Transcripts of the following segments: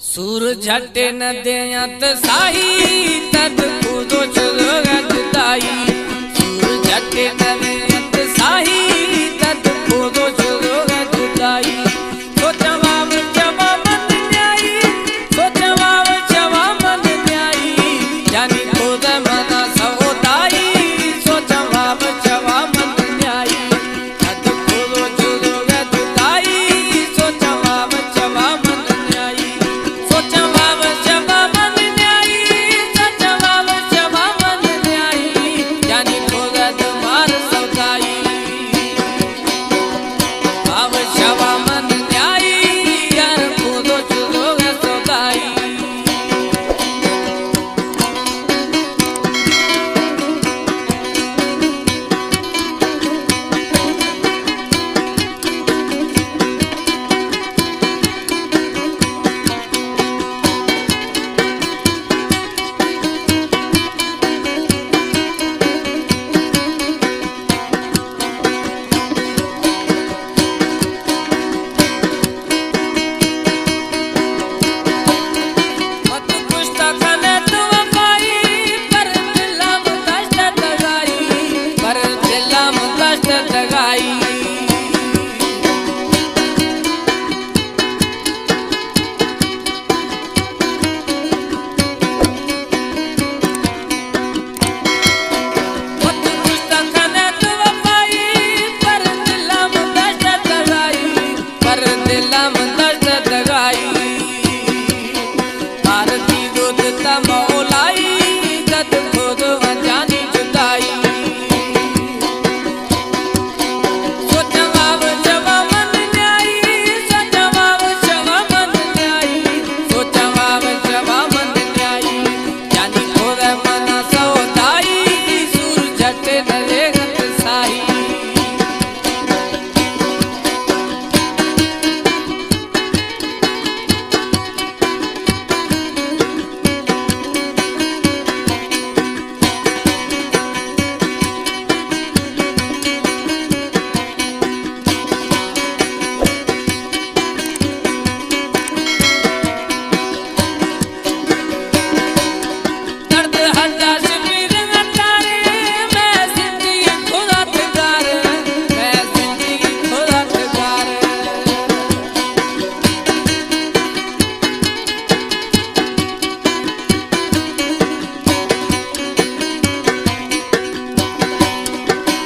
सूर झटे न देयत साही तद कूदो चलो गजदाई। सूर झटे न देयत साही तद कूदो चलो गजदाई। तो जवाब जवाब न्याई, तो जवाब जवाब न्याई, यानी खुद मना सौदाई। तो जवाब जवाब न्याई तद कूदो चलो गजदाई। तो जवाब जवाब न्याई, तो जवाब जवाब न्याई, तो जवाब जवाब न्याई, यानी खुद मार सौदाई। बाब जवाब न्याई यार कूदो चलो गजदाई। मत पुछता कने तू वफाई, पर दिला में कष्ट दगाई, पर दिला में कष्ट दगाई। मत पुछता कने तू वफाई, पर दिला में कष्ट दगाई, पर दिला में कष्ट दगाई। भारती दूध तमौलाई तद खुद जानी जुदाई। सो जवाब जवाब न्याई, सो जवाब जवाब न्याई, सो जवाब जवाब न्याई, यानी खुद मना सौदाई। सूर झटे न रेगत साही। दर्द हर्जाश पीर न तारे, मैं जिंदगी खुदा ठगार, मैं जिंदगी खुदा ठगार।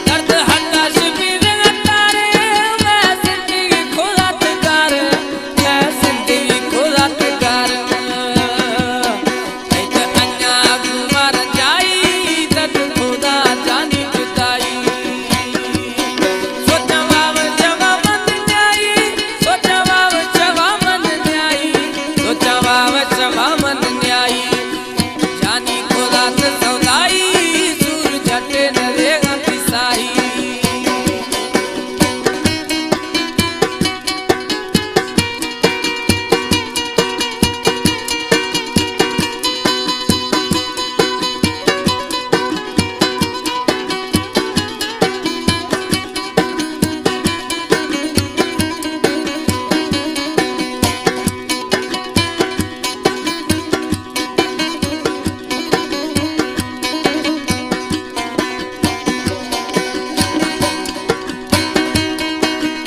दर्द हर्जाश पीर न तारे, मैं जिंदगी खुदा ठगार, मैं जिंदगी खुदा ठगार। ऐत अन्या गुमर जाई तद खुदा जानी जुदाई। सो जवाब जवाब न्याई, सो जवाब जवाब न्याई, सो जवाब जवाब न्याई, जानी खुदा से सौदाई। सूर झटे न रेगत साही।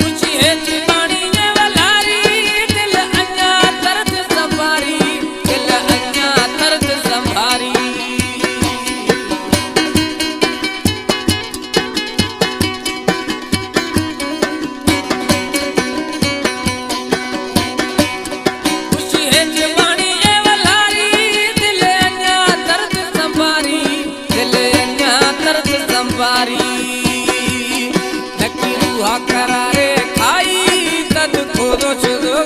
पूछी है जीवानी ये वलारी, दिल अन्या दर्द संभारी, दिल अन्या दर्द संभारी। पूछी है जीवानी ये वलारी, दिल अन्या दर्द संभारी, दिल अन्या दर्द संभारी। नकी रूहा करारे खाई तद खुदो चलो